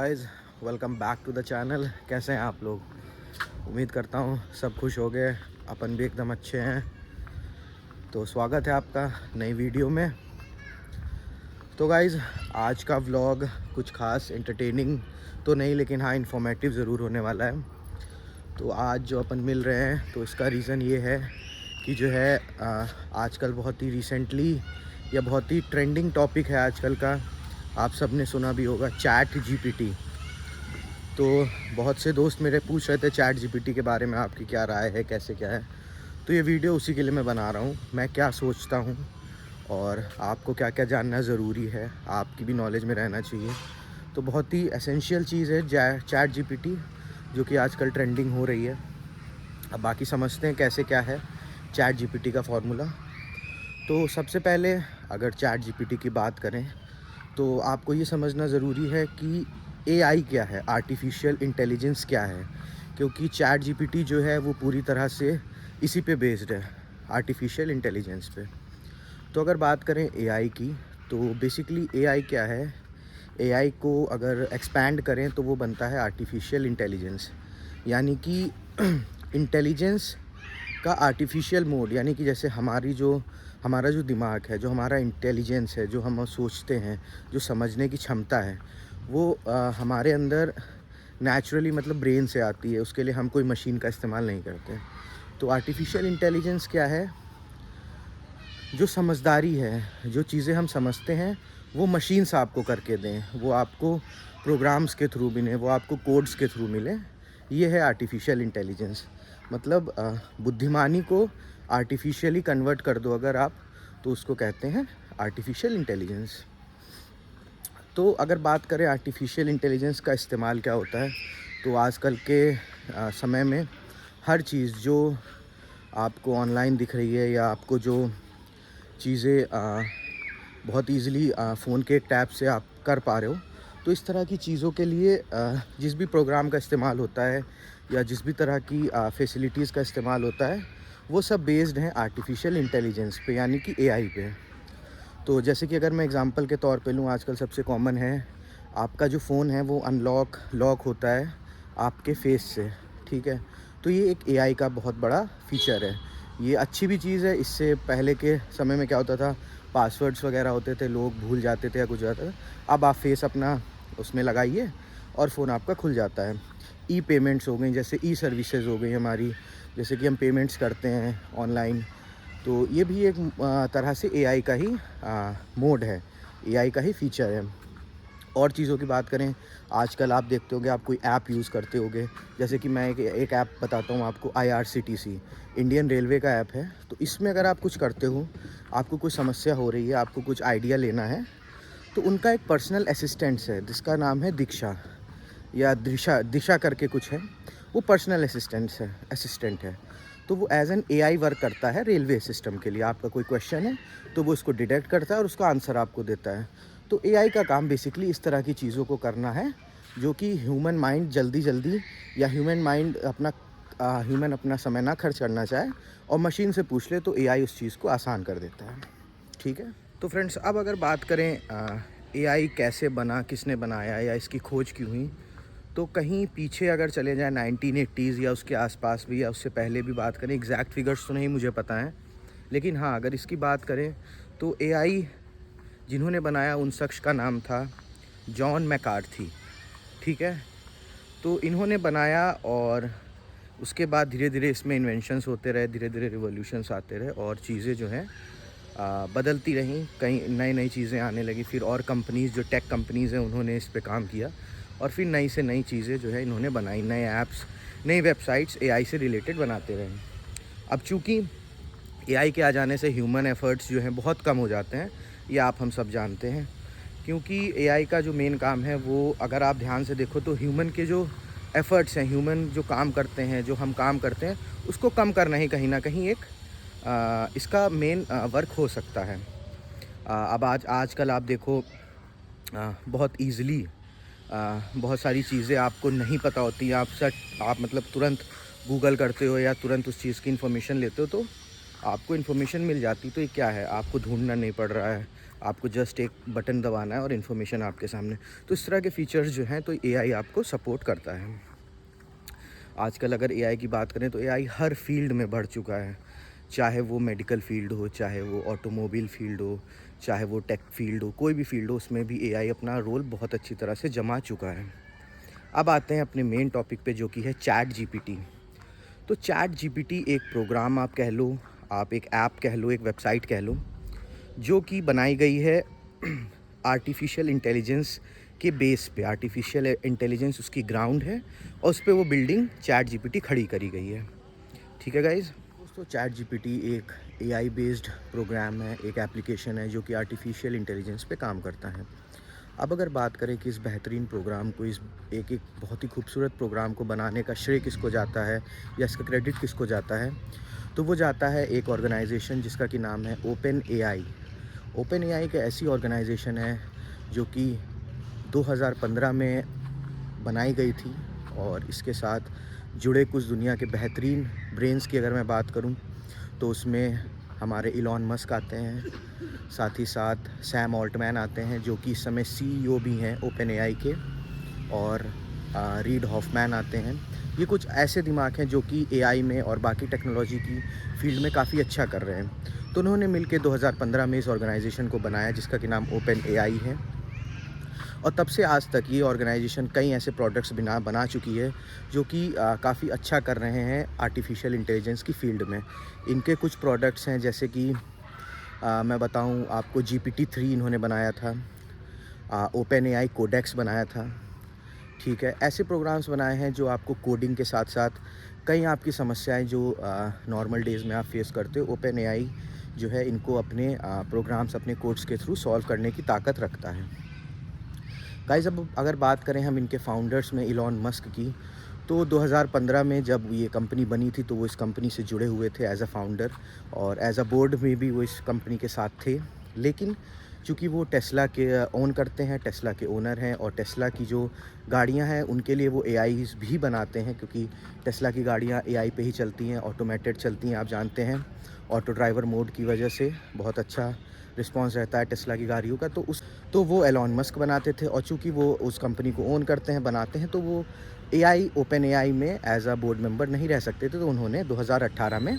Guys, welcome back to the channel. कैसे हैं आप लोग? उम्मीद करता हूँ सब खुश हो गए, अपन भी एकदम अच्छे हैं। तो स्वागत है आपका नई वीडियो में। तो गाइस, आज का व्लॉग कुछ खास एंटरटेनिंग तो नहीं, लेकिन हाँ इन्फॉर्मेटिव ज़रूर होने वाला है। तो आज जो अपन मिल रहे हैं तो इसका रीज़न ये है कि जो है आजकल बहुत ही रिसेंटली या बहुत ही ट्रेंडिंग टॉपिक है आजकल का, आप सब ने सुना भी होगा, चैट जीपीटी। तो बहुत से दोस्त मेरे पूछ रहे थे चैट जीपीटी के बारे में आपकी क्या राय है, कैसे क्या है। तो ये वीडियो उसी के लिए मैं बना रहा हूँ, मैं क्या सोचता हूँ और आपको क्या क्या जानना ज़रूरी है, आपकी भी नॉलेज में रहना चाहिए। तो बहुत ही एसेंशियल चीज़ है चैट जीपीटी, जो कि आजकल ट्रेंडिंग हो रही है। अब बाकी समझते हैं कैसे क्या है चैट जीपीटी का फॉर्मूला। तो सबसे पहले अगर चैट जीपीटी की बात करें तो आपको ये समझना ज़रूरी है कि एआई क्या है, आर्टिफिशियल इंटेलिजेंस क्या है। क्योंकि चैट जीपीटी जो है वो पूरी तरह से इसी पे बेस्ड है, आर्टिफिशियल इंटेलिजेंस पे। तो अगर बात करें एआई की, तो बेसिकली एआई क्या है, एआई को अगर एक्सपैंड करें तो वो बनता है आर्टिफिशियल इंटेलिजेंस। यानी कि इंटेलिजेंस का आर्टिफिशियल मोड, यानी कि जैसे हमारा जो दिमाग है, जो हमारा इंटेलिजेंस है, जो हम सोचते हैं, जो समझने की क्षमता है, वो हमारे अंदर नेचुरली मतलब ब्रेन से आती है। उसके लिए हम कोई मशीन का इस्तेमाल नहीं करते। तो आर्टिफिशियल इंटेलिजेंस क्या है? जो समझदारी है, जो चीज़ें हम समझते हैं वो मशीन्स आपको करके दें, वो आपको प्रोग्राम्स के थ्रू मिले, वो आपको कोड्स के थ्रू मिले, ये है आर्टिफिशियल इंटेलिजेंस। मतलब बुद्धिमानी को आर्टिफिशियली कन्वर्ट कर दो अगर आप, तो उसको कहते हैं आर्टिफिशियल इंटेलिजेंस। तो अगर बात करें आर्टिफिशियल इंटेलिजेंस का इस्तेमाल क्या होता है, तो आजकल के समय में हर चीज़ जो आपको ऑनलाइन दिख रही है या आपको जो चीज़ें बहुत ईज़िली फ़ोन के एक टैप से आप कर पा रहे हो, तो इस तरह की चीज़ों के लिए जिस भी प्रोग्राम का इस्तेमाल होता है या जिस भी तरह की फैसिलिटीज़ का इस्तेमाल होता है, वो सब बेस्ड हैं आर्टिफिशियल इंटेलिजेंस पे, यानी कि एआई पे। तो जैसे कि अगर मैं एग्ज़ाम्पल के तौर पे लूँ, आजकल सबसे कॉमन है आपका जो फ़ोन है वो लॉक होता है आपके फेस से, ठीक है? तो ये एक एआई का बहुत बड़ा फ़ीचर है। ये अच्छी भी चीज़ है। इससे पहले के समय में क्या होता था, पासवर्ड्स वगैरह होते थे, लोग भूल जाते थे या कुछ जाता था। अब आप फेस अपना उसमें लगाइए और फ़ोन आपका खुल जाता है। ई पेमेंट्स हो गई, जैसे ई सर्विसेज हो गई हमारी, जैसे कि हम पेमेंट्स करते हैं ऑनलाइन, तो ये भी एक तरह से एआई का ही मोड है, एआई का ही फ़ीचर है। और चीज़ों की बात करें, आजकल आप देखते होंगे, आप कोई ऐप यूज़ करते होंगे, जैसे कि मैं एक ऐप बताता हूँ आपको, आईआरसीटीसी, इंडियन रेलवे का ऐप है। तो इसमें अगर आप कुछ करते हो, आपको कुछ समस्या हो रही है, आपको कुछ आइडिया लेना है, तो उनका एक पर्सनल असिस्टेंट्स है जिसका नाम है दीक्षा या दिशा करके कुछ है। वो पर्सनल असिस्टेंट है। तो वो एज़ एन एआई वर्क करता है रेलवे सिस्टम के लिए। आपका कोई क्वेश्चन है तो वो उसको डिटेक्ट करता है और उसका आंसर आपको देता है। तो एआई का काम बेसिकली इस तरह की चीज़ों को करना है, जो कि ह्यूमन माइंड जल्दी या ह्यूमन अपना समय ना खर्च करना चाहे और मशीन से पूछ ले, तो एआई उस चीज़ को आसान कर देता है। ठीक है? तो फ्रेंड्स, अब अगर बात करें एआई कैसे बना, किसने बनाया या इसकी खोज क्यों हुई, तो कहीं पीछे अगर चले जाएँ 1980s या उसके आसपास भी, या उससे पहले भी बात करें, एग्जैक्ट फिगर्स तो नहीं मुझे पता हैं, लेकिन हाँ अगर इसकी बात करें तो एआई जिन्होंने बनाया उन शख्स का नाम था जॉन मैकार्थी। ठीक है? तो इन्होंने बनाया और उसके बाद धीरे धीरे इसमें इन्वेंशंस होते रहे, धीरे धीरे रिवोल्यूशंस आते रहे और चीज़ें जो हैं बदलती रहीं, कई नई नई चीज़ें आने लगी। फिर और कंपनीज़, जो टेक कंपनीज़ हैं, उन्होंने इस पे काम किया और फिर नई से नई चीज़ें जो है इन्होंने बनाई, नए ऐप्स, नई वेबसाइट्स एआई से रिलेटेड बनाते रहे। अब चूँकि एआई के आ जाने से ह्यूमन एफ़र्ट्स जो हैं बहुत कम हो जाते हैं, ये आप हम सब जानते हैं। क्योंकि एआई का जो मेन काम है वो, अगर आप ध्यान से देखो तो ह्यूमन के जो एफ़र्ट्स हैं, ह्यूमन जो काम करते हैं, जो हम काम करते हैं, उसको कम करना ही कहीं न कहीं एक इसका मेन वर्क हो सकता है। अब आजकल आप देखो, बहुत ईज़िली बहुत सारी चीज़ें आपको नहीं पता होती, आप मतलब तुरंत गूगल करते हो या तुरंत उस चीज़ की इन्फॉर्मेशन लेते हो, तो आपको इन्फॉर्मेशन मिल जाती, तो ये क्या है, आपको ढूँढना नहीं पड़ रहा है, आपको जस्ट एक बटन दबाना है और इन्फॉर्मेशन आपके सामने। तो इस तरह के फ़ीचर्स जो हैं तो एआई आपको सपोर्ट करता है। आजकल अगर एआई की बात करें तो एआई हर फील्ड में बढ़ चुका है। चाहे वो मेडिकल फ़ील्ड हो, चाहे वो ऑटोमोबाइल फ़ील्ड हो, चाहे वो टेक फ़ील्ड हो, कोई भी फ़ील्ड हो, उसमें भी एआई अपना रोल बहुत अच्छी तरह से जमा चुका है। अब आते हैं अपने मेन टॉपिक पे, जो कि है चैट जीपीटी। तो चैट जीपीटी एक प्रोग्राम आप कह लो, आप एक ऐप कह लो, एक वेबसाइट कह लो, जो कि बनाई गई है आर्टिफिशियल इंटेलिजेंस के बेस पे। आर्टिफिशियल इंटेलिजेंस उसकी ग्राउंड है और उस पे वो बिल्डिंग चैट जीपीटी खड़ी करी गई है। ठीक है गाइज़। दोस्तों, चैट जीपीटी एक एआई बेस्ड प्रोग्राम है, एक एप्लीकेशन है जो कि आर्टिफिशियल इंटेलिजेंस पे काम करता है। अब अगर बात करें कि इस बेहतरीन प्रोग्राम को, इस एक बहुत ही खूबसूरत प्रोग्राम को बनाने का श्रेय किसको जाता है या इसका क्रेडिट किसको जाता है, तो वो जाता है एक ऑर्गेनाइजेशन जिसका कि नाम है ओपन एआई। ओपन एआई एक ऐसी ऑर्गेनाइजेशन है जो कि 2015 में बनाई गई थी, और इसके साथ जुड़े कुछ दुनिया के बेहतरीन ब्रेन्स की अगर मैं बात करूं तो उसमें हमारे इलॉन मस्क आते हैं, साथ ही साथ सैम ऑल्टमैन आते हैं जो कि इस समय सीईओ भी हैं ओपन एआई के, और रीड हॉफमैन आते हैं। ये कुछ ऐसे दिमाग हैं जो कि एआई में और बाकी टेक्नोलॉजी की फील्ड में काफ़ी अच्छा कर रहे हैं। तो उन्होंने मिलकर 2015 में इस ऑर्गेनाइजेशन को बनाया जिसका कि नाम ओपन एआई है, और तब से आज तक ये ऑर्गेनाइजेशन कई ऐसे प्रोडक्ट्स बना चुकी है जो कि काफ़ी अच्छा कर रहे हैं आर्टिफिशियल इंटेलिजेंस की फ़ील्ड में। इनके कुछ प्रोडक्ट्स हैं, जैसे कि मैं बताऊं आपको, GPT-3 इन्होंने बनाया था, ओपन एआई कोडेक्स बनाया था। ठीक है, ऐसे प्रोग्राम्स बनाए हैं जो आपको कोडिंग के साथ साथ कई आपकी समस्याएं जो नॉर्मल डेज़ में आप फेस करते हो, ओपन एआई जो है इनको अपने प्रोग्राम्स, अपने कोड्स के थ्रू सॉल्व करने की ताकत रखता है। गाइस, अब अगर बात करें हम इनके फाउंडर्स में इलॉन मस्क की, तो 2015 में जब ये कंपनी बनी थी तो वो इस कंपनी से जुड़े हुए थे एज़ अ फाउंडर, और एज़ अ बोर्ड में भी वो इस कंपनी के साथ थे। लेकिन चूँकि वो टेस्ला के ओन करते हैं, टेस्ला के ओनर हैं, और टेस्ला की जो गाड़ियाँ हैं उनके लिए वो एआईज़ भी बनाते हैं, क्योंकि टेस्ला की गाड़ियाँ एआई पे ही चलती हैं, ऑटोमेटेड चलती हैं, आप जानते हैं। ऑटो ड्राइवर मोड की वजह से बहुत अच्छा रिस्पॉन्स रहता है टेस्ला की गाड़ियों का। तो वो एलॉन मस्क बनाते थे, और चूँकि वो उस कंपनी को ओन करते हैं, बनाते हैं, तो वो एआई, ओपन एआई में एज़ अ बोर्ड मेंबर नहीं रह सकते थे। तो उन्होंने 2018 में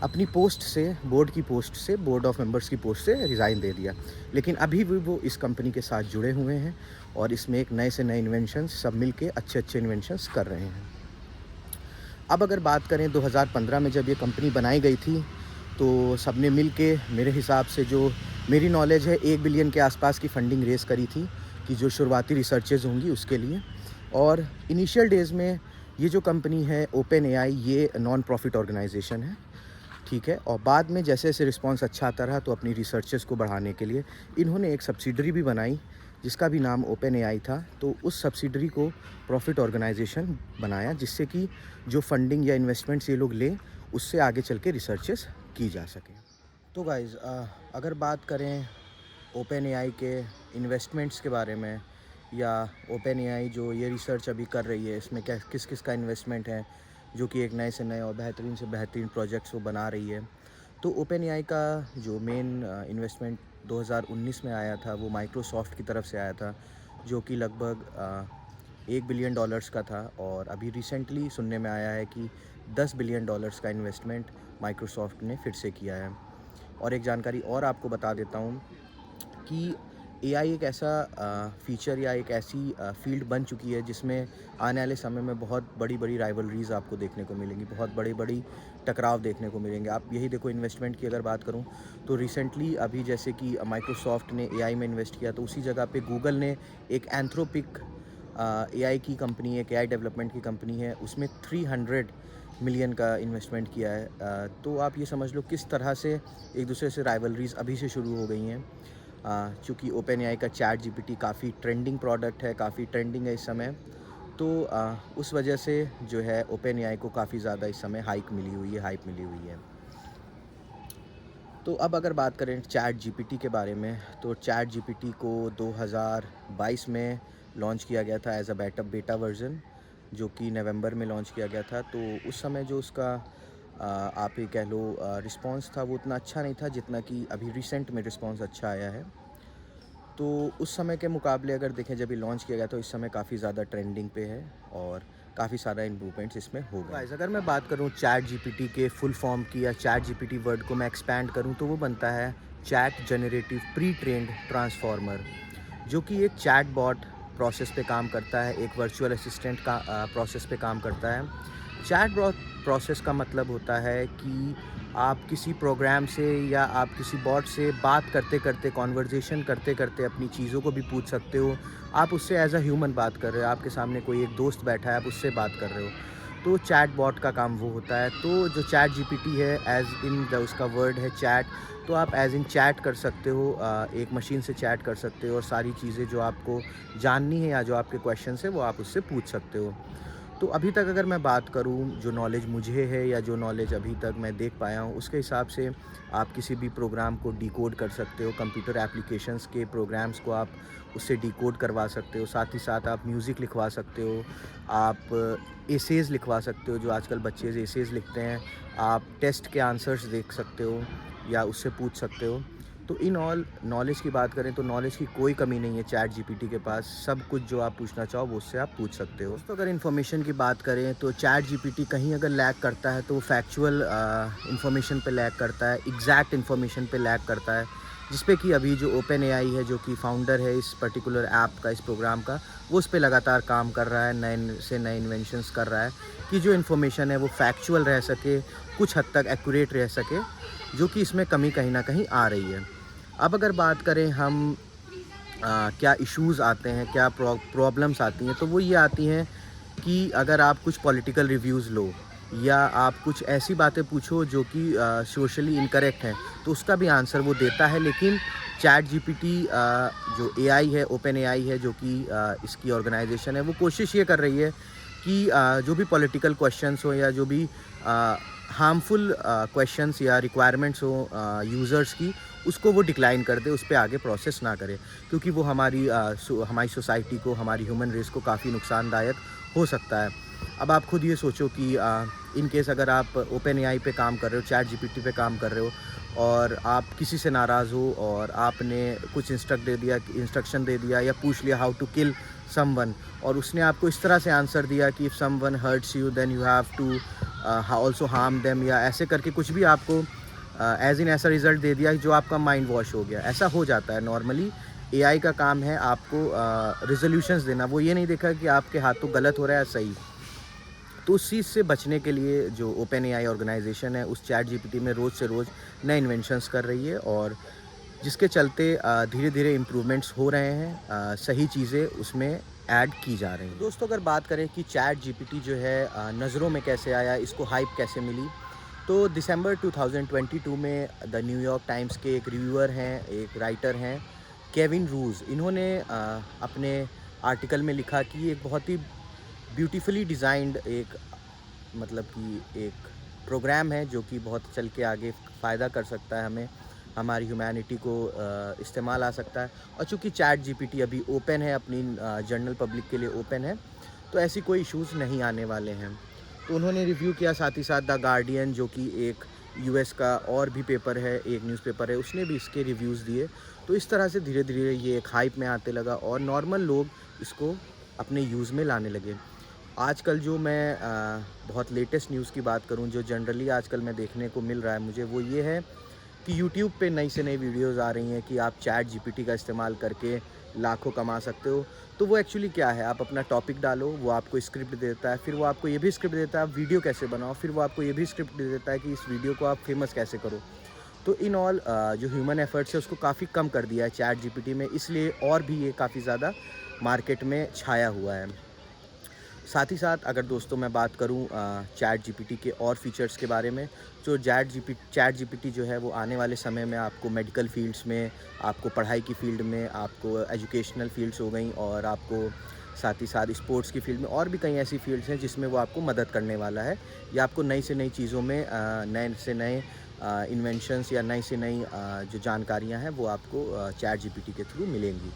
अपनी पोस्ट से, बोर्ड की पोस्ट से, बोर्ड ऑफ मेंबर्स की पोस्ट से रिज़ाइन दे दिया। लेकिन अभी भी वो इस कंपनी के साथ जुड़े हुए हैं, और इसमें एक नए से नए इन्वेंशंस सब मिल के अच्छे इन्वेंशंस कर रहे हैं। अब अगर बात करें 2015 में जब ये कंपनी बनाई गई थी, तो सबने मिल के, मेरे हिसाब से जो मेरी नॉलेज है, 1 बिलियन के आसपास की फंडिंग रेज़ करी थी कि जो शुरुआती रिसर्चेज़ होंगी उसके लिए। और इनिशियल डेज़ में ये जो कंपनी है ओपन एआई, ये नॉन प्रॉफिट ऑर्गेनाइजेशन है। ठीक है, और बाद में जैसे जैसे रिस्पॉन्स अच्छा आता रहा तो अपनी रिसर्चेज़ को बढ़ाने के लिए इन्होंने एक सब्सिडरी भी बनाई जिसका भी नाम ओपन एआई था। तो उस सब्सिडरी को प्रॉफिट ऑर्गेनाइजेशन बनाया, जिससे कि जो फंडिंग या इन्वेस्टमेंट्स ये लोग लें उससे आगे चल के रिसर्चेस की जा सके। तो गाइज़, अगर बात करें ओपन एआई के इन्वेस्टमेंट्स के बारे में, या ओपन एआई जो ये रिसर्च अभी कर रही है इसमें क्या किस किस का इन्वेस्टमेंट है, जो कि एक नए से नए और बेहतरीन से बेहतरीन प्रोजेक्ट्स वो बना रही है। तो ओपन एआई का जो मेन इन्वेस्टमेंट 2019 में आया था वो माइक्रोसॉफ्ट की तरफ से आया था, जो कि लगभग $1 बिलियन का था। और अभी रिसेंटली सुनने में आया है कि $10 बिलियन का इन्वेस्टमेंट माइक्रोसॉफ्ट ने फिर से किया है। और एक जानकारी और आपको बता देता हूँ कि एआई एक ऐसा फ़ीचर या एक ऐसी फ़ील्ड बन चुकी है जिसमें आने वाले समय में बहुत बड़ी-बड़ी राइवलरीज़ आपको देखने को मिलेंगी, बहुत बड़ी-बड़ी टकराव देखने को मिलेंगे। आप यही देखो, इन्वेस्टमेंट की अगर बात करूं तो रिसेंटली अभी जैसे कि माइक्रोसॉफ्ट ने एआई में इन्वेस्ट किया, तो उसी जगह पे गूगल ने एक एंथ्रोपिक एआई की कंपनी, एक एआई डेवलपमेंट की कंपनी है, उसमें 300 मिलियन का इन्वेस्टमेंट किया है। तो आप ये समझ लो किस तरह से एक दूसरे से राइवलरीज़ अभी से शुरू हो गई हैं। चूँकि ओपन एआई का चैट जीपीटी काफ़ी ट्रेंडिंग प्रोडक्ट है, काफ़ी ट्रेंडिंग है इस समय, तो उस वजह से जो है ओपन एआई को काफ़ी ज़्यादा इस समय हाइप मिली हुई है। तो अब अगर बात करें चैट जीपीटी के बारे में, तो चैट जीपीटी को 2022 में लॉन्च किया गया था एज़ अ बेटा वर्ज़न, जो कि नवंबर में लॉन्च किया गया था। तो उस समय जो उसका आप ये कह लो रिस्पॉन्स था वो उतना अच्छा नहीं था जितना कि अभी रिसेंट में रिस्पॉन्स अच्छा आया है। तो उस समय के मुकाबले अगर देखें जब ये लॉन्च किया गया तो इस समय काफ़ी ज़्यादा ट्रेंडिंग पे है और काफ़ी सारा इम्प्रूवमेंट्स इसमें हो गए। गाइस अगर मैं बात करूँ चैट जीपीटी के फुल फॉर्म की या चैट जीपीटी वर्ड को मैं एक्सपैंड करूँ तो वो बनता है chat generative pre trend transformer, जो कि एक चैट बॉट प्रोसेस पे काम करता है, एक वर्चुअल असिस्टेंट का प्रोसेस पे काम करता है। चैट बॉट प्रोसेस का मतलब होता है कि आप किसी प्रोग्राम से या आप किसी बॉट से बात करते करते, कॉन्वर्जेशन करते करते अपनी चीज़ों को भी पूछ सकते हो। आप उससे एज अ ह्यूमन बात कर रहे हो, आपके सामने कोई एक दोस्त बैठा है, आप उससे बात कर रहे हो, तो चैट बॉट का काम वो होता है। तो जो चैट जीपीटी है एज इन उसका वर्ड है चैट, तो आप एज इन चैट कर सकते हो, एक मशीन से चैट कर सकते हो और सारी चीज़ें जो आपको जाननी है या जो आपके क्वेश्चन है वो आप उससे पूछ सकते हो। तो अभी तक अगर मैं बात करूं जो नॉलेज मुझे है या जो नॉलेज अभी तक मैं देख पाया हूं उसके हिसाब से आप किसी भी प्रोग्राम को डिकोड कर सकते हो, कंप्यूटर एप्लीकेशंस के प्रोग्राम्स को आप उससे डिकोड करवा सकते हो, साथ ही साथ आप म्यूज़िक लिखवा सकते हो, आप एसेज़ लिखवा सकते हो, जो आजकल बच्चे एसेज़ लिखते हैं, आप टेस्ट के आंसर्स देख सकते हो या उससे पूछ सकते हो। तो इन ऑल नॉलेज की बात करें तो नॉलेज की कोई कमी नहीं है चैट जीपीटी के पास, सब कुछ जो आप पूछना चाहो वो उससे आप पूछ सकते हो। तो अगर इन्फॉर्मेशन की बात करें तो चैट जीपीटी कहीं अगर लैग करता है तो वो फैक्चुअल इन्फॉर्मेशन पे लैग करता है, एग्जैक्ट इन्फॉर्मेशन पे लैग करता है, जिस पे कि अभी जो ओपन एआई है जो कि फाउंडर है इस पर्टिकुलर ऐप का, इस प्रोग्राम का, वो उस पर लगातार काम कर रहा है, नए से नए इन्वेंशंस कर रहा है कि जो इन्फॉर्मेशन है वो फैक्चुअल रह सके, कुछ हद तक एक्यूरेट रह सके, जो कि इसमें कमी कहीं ना कहीं आ रही है। अब अगर बात करें हम क्या इश्यूज़ आते हैं, क्या प्रॉब्लम्स आती हैं, तो वो ये आती हैं कि अगर आप कुछ पॉलिटिकल रिव्यूज़ लो या आप कुछ ऐसी बातें पूछो जो कि सोशली इनकरेक्ट हैं, तो उसका भी आंसर वो देता है। लेकिन चैट जीपीटी जो एआई है, ओपन एआई है, जो कि इसकी ऑर्गेनाइजेशन है, वो कोशिश ये कर रही है कि जो भी पॉलिटिकल क्वेश्चंस हो या जो भी हार्मफुल क्वेश्चंस या रिक्वायरमेंट्स हो यूज़र्स की, उसको वो डिक्लाइन कर दे, उस पर आगे प्रोसेस ना करे, क्योंकि वो हमारी सोसाइटी को, हमारी ह्यूमन रेस को काफ़ी नुकसानदायक हो सकता है। अब आप खुद ये सोचो कि इन केस अगर आप ओपन एआई पे काम कर रहे हो, चैट जीपीटी पे काम कर रहे हो और आप किसी से नाराज़ हो और आपने कुछ इंस्ट्रक्शन दे दिया या पूछ लिया हाउ टू किल समवन, और उसने आपको इस तरह से आंसर दिया कि if someone hurts you then you have to also harm them, या ऐसे करके कुछ भी आपको एज इन ऐसा रिज़ल्ट दे दिया जो आपका माइंड वॉश हो गया। ऐसा हो जाता है नॉर्मली। एआई का काम है आपको रिजोल्यूशंस देना, वो ये नहीं देखा कि आपके हाथों गलत हो रहा है सही। तो उस चीज़ से बचने के लिए जो ओपन एआई ऑर्गेनाइजेशन है उस चैट जीपीटी में रोज़ से रोज़ नए इन्वेंशंस कर रही है और जिसके चलते धीरे धीरे इम्प्रूवमेंट्स हो रहे हैं, सही चीज़ें उसमें ऐड की जा रही हैं। दोस्तों अगर बात करें कि चैट जीपीटी जो है नज़रों में कैसे आया, इसको हाइप कैसे मिली, तो दिसंबर 2022 में द न्यूयॉर्क टाइम्स के एक रिव्यूअर हैं, एक राइटर हैं, केविन रूज, इन्होंने अपने आर्टिकल में लिखा कि एक बहुत ही ब्यूटीफुली डिज़ाइंड एक मतलब कि एक प्रोग्राम है जो कि बहुत चल के आगे फ़ायदा कर सकता है हमें, हमारी ह्यूमैनिटी को इस्तेमाल आ सकता है। और चूँकि चैट जीपीटी अभी ओपन है, अपनी जनरल पब्लिक के लिए ओपन है, तो ऐसी कोई इश्यूज़ नहीं आने वाले हैं। तो उन्होंने रिव्यू किया, साथ ही साथ द गार्डियन जो कि एक यूएस का और भी पेपर है, एक न्यूज़पेपर है, उसने भी इसके रिव्यूज़ दिए। तो इस तरह से धीरे धीरे ये एक हाइप में आते लगा और नॉर्मल लोग इसको अपने यूज़ में लाने लगे। आजकल जो मैं बहुत लेटेस्ट न्यूज़ की बात करूं, जो जनरली आजकल मैं देखने को मिल रहा है मुझे, वो ये है कि यूट्यूब पे नई से नई वीडियोस आ रही हैं कि आप चैट जीपीटी का इस्तेमाल करके लाखों कमा सकते हो। तो वो एक्चुअली क्या है, आप अपना टॉपिक डालो, वो आपको स्क्रिप्ट देता है, फिर वो आपको ये भी स्क्रिप्ट देता है आप वीडियो कैसे बनाओ, फिर वो आपको ये भी स्क्रिप्ट दे देता है कि इस वीडियो को आप फेमस कैसे करो। तो इन ऑल जो ह्यूमन एफर्ट्स है उसको काफ़ी कम कर दिया है चैट जीपीटी में, इसलिए और भी ये काफ़ी ज़्यादा मार्केट में छाया हुआ है। साथ ही साथ अगर दोस्तों मैं बात करूं चैट जीपीटी के और फीचर्स के बारे में, जो चैट जीपीटी जो है वो आने वाले समय में आपको मेडिकल फील्ड्स में, आपको पढ़ाई की फ़ील्ड में, आपको एजुकेशनल फील्ड्स हो गई और आपको साथ ही साथ स्पोर्ट्स की फील्ड में और भी कई ऐसी फील्ड्स हैं जिसमें वो आपको मदद करने वाला है, या आपको नई से नई चीज़ों में नए से नए इन्वेंशंस या नई से नई जो जानकारियाँ हैं वो आपको चैट जीपीटी के थ्रू मिलेंगी।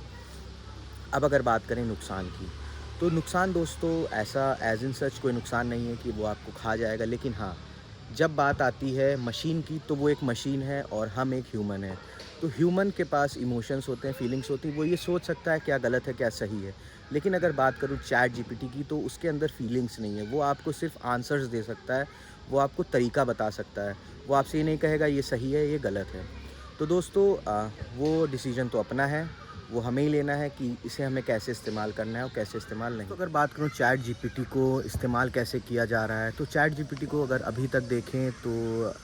अब अगर बात करें नुकसान की, तो नुकसान दोस्तों ऐसा एज इन सच कोई नुकसान नहीं है कि वो आपको खा जाएगा, लेकिन हाँ, जब बात आती है मशीन की, तो वो एक मशीन है और हम एक ह्यूमन है। तो ह्यूमन के पास इमोशंस होते हैं, फीलिंग्स होती हैं, वो ये सोच सकता है क्या गलत है, क्या सही है। लेकिन अगर बात करूँ चैट जीपीटी की, तो उसके अंदर फीलिंग्स नहीं है। वो आपको सिर्फ आंसर्स दे सकता है, वो आपको तरीका बता सकता है। वो आपसे ये नहीं कहेगा ये सही है, ये गलत है। तो दोस्तों वो डिसीजन तो अपना है, वो हमें ही लेना है कि इसे हमें कैसे इस्तेमाल करना है और कैसे इस्तेमाल नहीं। तो अगर बात करूँ चैट जीपीटी को इस्तेमाल कैसे किया जा रहा है, तो चैट जीपीटी को अगर अभी तक देखें तो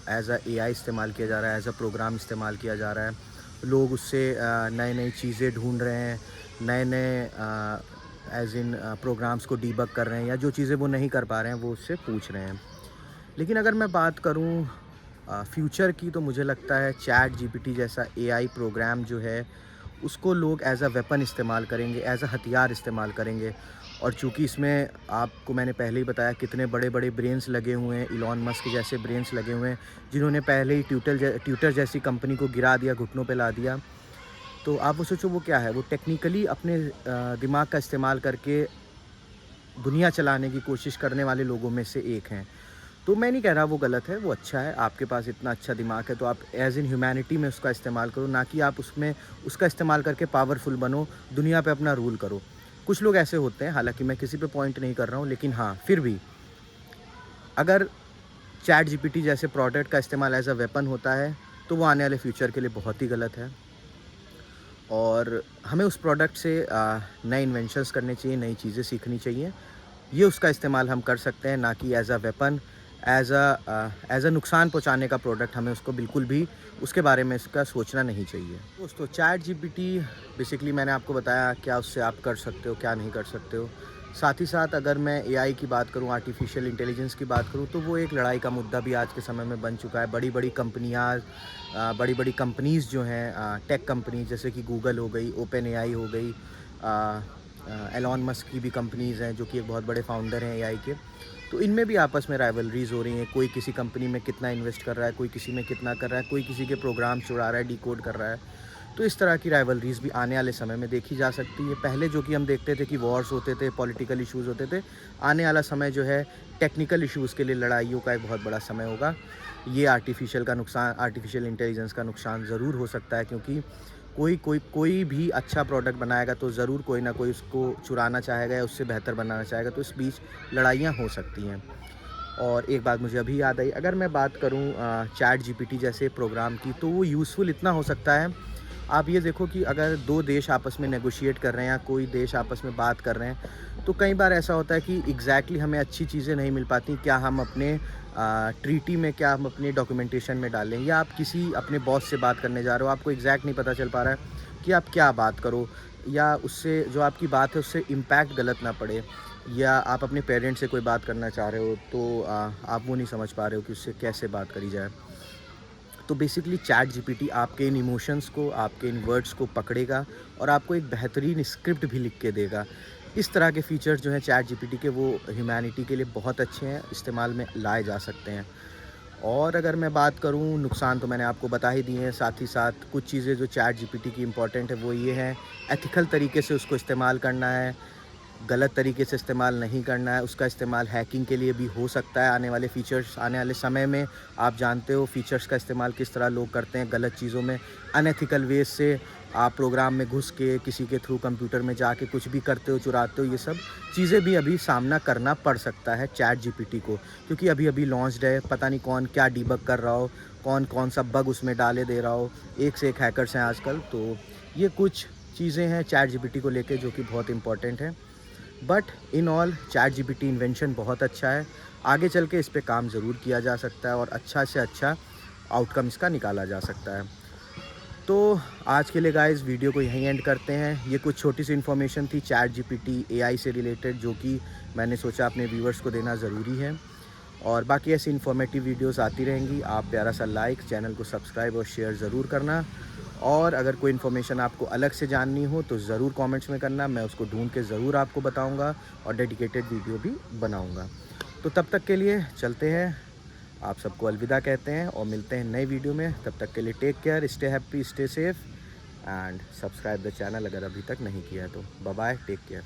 एज़ अ एआई इस्तेमाल किया जा रहा है, एज़ अ प्रोग्राम इस्तेमाल किया जा रहा है। लोग उससे नई नई चीज़ें ढूंढ रहे हैं, नए नए एज़ इन प्रोग्राम्स को डीबग कर रहे हैं, या जो चीज़ें वो नहीं कर पा रहे हैं वो उससे पूछ रहे हैं। लेकिन अगर मैं बात करूँ फ्यूचर की, तो मुझे लगता है चैट जीपीटी जैसा एआई प्रोग्राम जो है उसको लोग एज़ अ वेपन इस्तेमाल करेंगे, एज़ अ हथियार इस्तेमाल करेंगे। और चूँकि इसमें आपको मैंने पहले ही बताया कितने बड़े-बड़े ब्रेन्स लगे हुए हैं, इलॉन मस्क जैसे ब्रेन्स लगे हुए हैं, जिन्होंने पहले ही ट्विटर जैसी कंपनी को गिरा दिया, घुटनों पे ला दिया। तो आप वो सोचो वो क्या है, वो टेक्निकली अपने दिमाग का इस्तेमाल करके दुनिया चलाने की कोशिश करने वाले लोगों में से एक हैं। तो मैं नहीं कह रहा वो गलत है, वो अच्छा है। आपके पास इतना अच्छा दिमाग है तो आप एज़ इन ह्यूमैनिटी में उसका इस्तेमाल करो, ना कि आप उसमें उसका इस्तेमाल करके पावरफुल बनो, दुनिया पे अपना रूल करो। कुछ लोग ऐसे होते हैं, हालाँकि मैं किसी पे पॉइंट नहीं कर रहा हूँ, लेकिन हाँ, फिर भी अगर चैट जीपीटी जैसे प्रोडक्ट का इस्तेमाल एज़ अ वेपन होता है, तो वो आने वाले फ्यूचर के लिए बहुत ही गलत है। और हमें उस प्रोडक्ट से नए इन्वेंशंस करने चाहिए, नई चीज़ें सीखनी चाहिए। ये उसका इस्तेमाल हम कर सकते हैं, ना कि as a weapon, as a नुकसान पहुंचाने का प्रोडक्ट हमें उसको बिल्कुल भी उसके बारे में इसका सोचना नहीं चाहिए। दोस्तों चैट जीपीटी बेसिकली मैंने आपको बताया क्या उससे आप कर सकते हो, क्या नहीं कर सकते हो। साथ ही साथ अगर मैं एआई की बात करूं, आर्टिफिशियल इंटेलिजेंस की बात करूं, तो वो एक लड़ाई का मुद्दा भी आज के समय में बन चुका है। बड़ी बड़ी कंपनीज़ जो हैं, टेक कंपनी जैसे कि गूगल हो गई, ओपन एआई हो गई, एलॉन मस्क की भी कंपनीज़ हैं जो कि एक बहुत बड़े फाउंडर हैं एआई के। तो इनमें भी आपस में राइवलरीज़ हो रही हैं। कोई किसी कंपनी में कितना इन्वेस्ट कर रहा है, कोई किसी में कितना कर रहा है, कोई किसी के प्रोग्राम चुरा रहा है, डिकोड कर रहा है। तो इस तरह की राइवलरीज़ भी आने वाले समय में देखी जा सकती है। पहले जो कि हम देखते थे कि वॉर्स होते थे, पॉलिटिकल इश्यूज़ होते थे, आने वाला समय जो है टेक्निकल इश्यूज़ के लिए लड़ाइयों का एक बहुत बड़ा समय होगा। ये आर्टिफिशियल इंटेलिजेंस का नुकसान ज़रूर हो सकता है, क्योंकि कोई भी अच्छा प्रोडक्ट बनाएगा तो ज़रूर कोई ना कोई उसको चुराना चाहेगा या उससे बेहतर बनाना चाहेगा, तो इस बीच लड़ाइयाँ हो सकती हैं। और एक बात मुझे अभी याद आई, अगर मैं बात करूँ चैट जीपीटी जैसे प्रोग्राम की, तो वो यूज़फुल इतना हो सकता है। आप ये देखो कि अगर 2 देश आपस में नेगोशिएट कर रहे हैं या कोई देश आपस में बात कर रहे हैं, तो कई बार ऐसा होता है कि एग्ज़ैक्टली हमें अच्छी चीज़ें नहीं मिल पाती। क्या हम अपने ट्रीटी में, क्या हम अपने डॉक्यूमेंटेशन में डालें, या आप किसी अपने बॉस से बात करने जा रहे हो, आपको एग्जैक्ट नहीं पता चल पा रहा है कि आप क्या बात करो, या उससे जो आपकी बात है उससे इम्पैक्ट गलत ना पड़े, या आप अपने पेरेंट्स से कोई बात करना चाह रहे हो तो आप वो नहीं समझ पा रहे हो कि उससे कैसे बात करी जाए। तो बेसिकली चैट जीपीटी आपके इन इमोशंस को, आपके इन वर्ड्स को पकड़ेगा और आपको एक बेहतरीन स्क्रिप्ट भी लिख के देगा। इस तरह के फीचर्स जो हैं चैट जीपीटी के, वो ह्यूमैनिटी के लिए बहुत अच्छे हैं, इस्तेमाल में लाए जा सकते हैं। और अगर मैं बात करूं, नुकसान तो मैंने आपको बता ही दिए हैं। साथ ही साथ कुछ चीज़ें जो चैट जीपीटी की इम्पॉर्टेंट है वो ये है, एथिकल तरीके से उसको इस्तेमाल करना है, गलत तरीके से इस्तेमाल नहीं करना है। उसका इस्तेमाल हैकिंग के लिए भी हो सकता है। आने वाले समय में आप जानते हो फ़ीचर्स का इस्तेमाल किस तरह लोग करते हैं गलत चीज़ों में, अनएथिकल वेज से। आप प्रोग्राम में घुस के किसी के थ्रू कंप्यूटर में जाके कुछ भी करते हो, चुराते हो, ये सब चीज़ें भी अभी सामना करना पड़ सकता है चैट जीपीटी को, क्योंकि अभी लॉन्च्ड है। पता नहीं कौन क्या डीबग कर रहा हो, कौन सा बग उसमें डाले दे रहा हो। एक से एक हैकर्स हैं आजकल। तो ये कुछ चीज़ें हैं चैट जीपीटी को लेके जो कि बहुत इंपॉर्टेंट है। But in all chat GPT invention बहुत अच्छा है। आगे चल के इस पे काम ज़रूर किया जा सकता है और अच्छा से अच्छा आउटकम इसका निकाला जा सकता है। तो आज के लिए गाइस वीडियो को यहीं एंड करते हैं। ये कुछ छोटी सी इन्फॉर्मेशन थी चैट जीपीटी एआई से रिलेटेड, जो कि मैंने सोचा अपने व्यूवर्स को देना ज़रूरी है। और बाकी ऐसी इन्फॉर्मेटिव वीडियोस आती रहेंगी। आप प्यारा सा लाइक, चैनल को सब्सक्राइब और शेयर ज़रूर करना। और अगर कोई इन्फॉर्मेशन आपको अलग से जाननी हो तो ज़रूर कमेंट्स में करना, मैं उसको ढूंढ के ज़रूर आपको बताऊंगा और डेडिकेटेड वीडियो भी बनाऊंगा। तो तब तक के लिए चलते हैं, आप सबको अलविदा कहते हैं और मिलते हैं नई वीडियो में। तब तक के लिए take care, stay happy, stay safe and subscribe the channel अगर अभी तक नहीं किया है तो। Bye bye, take care.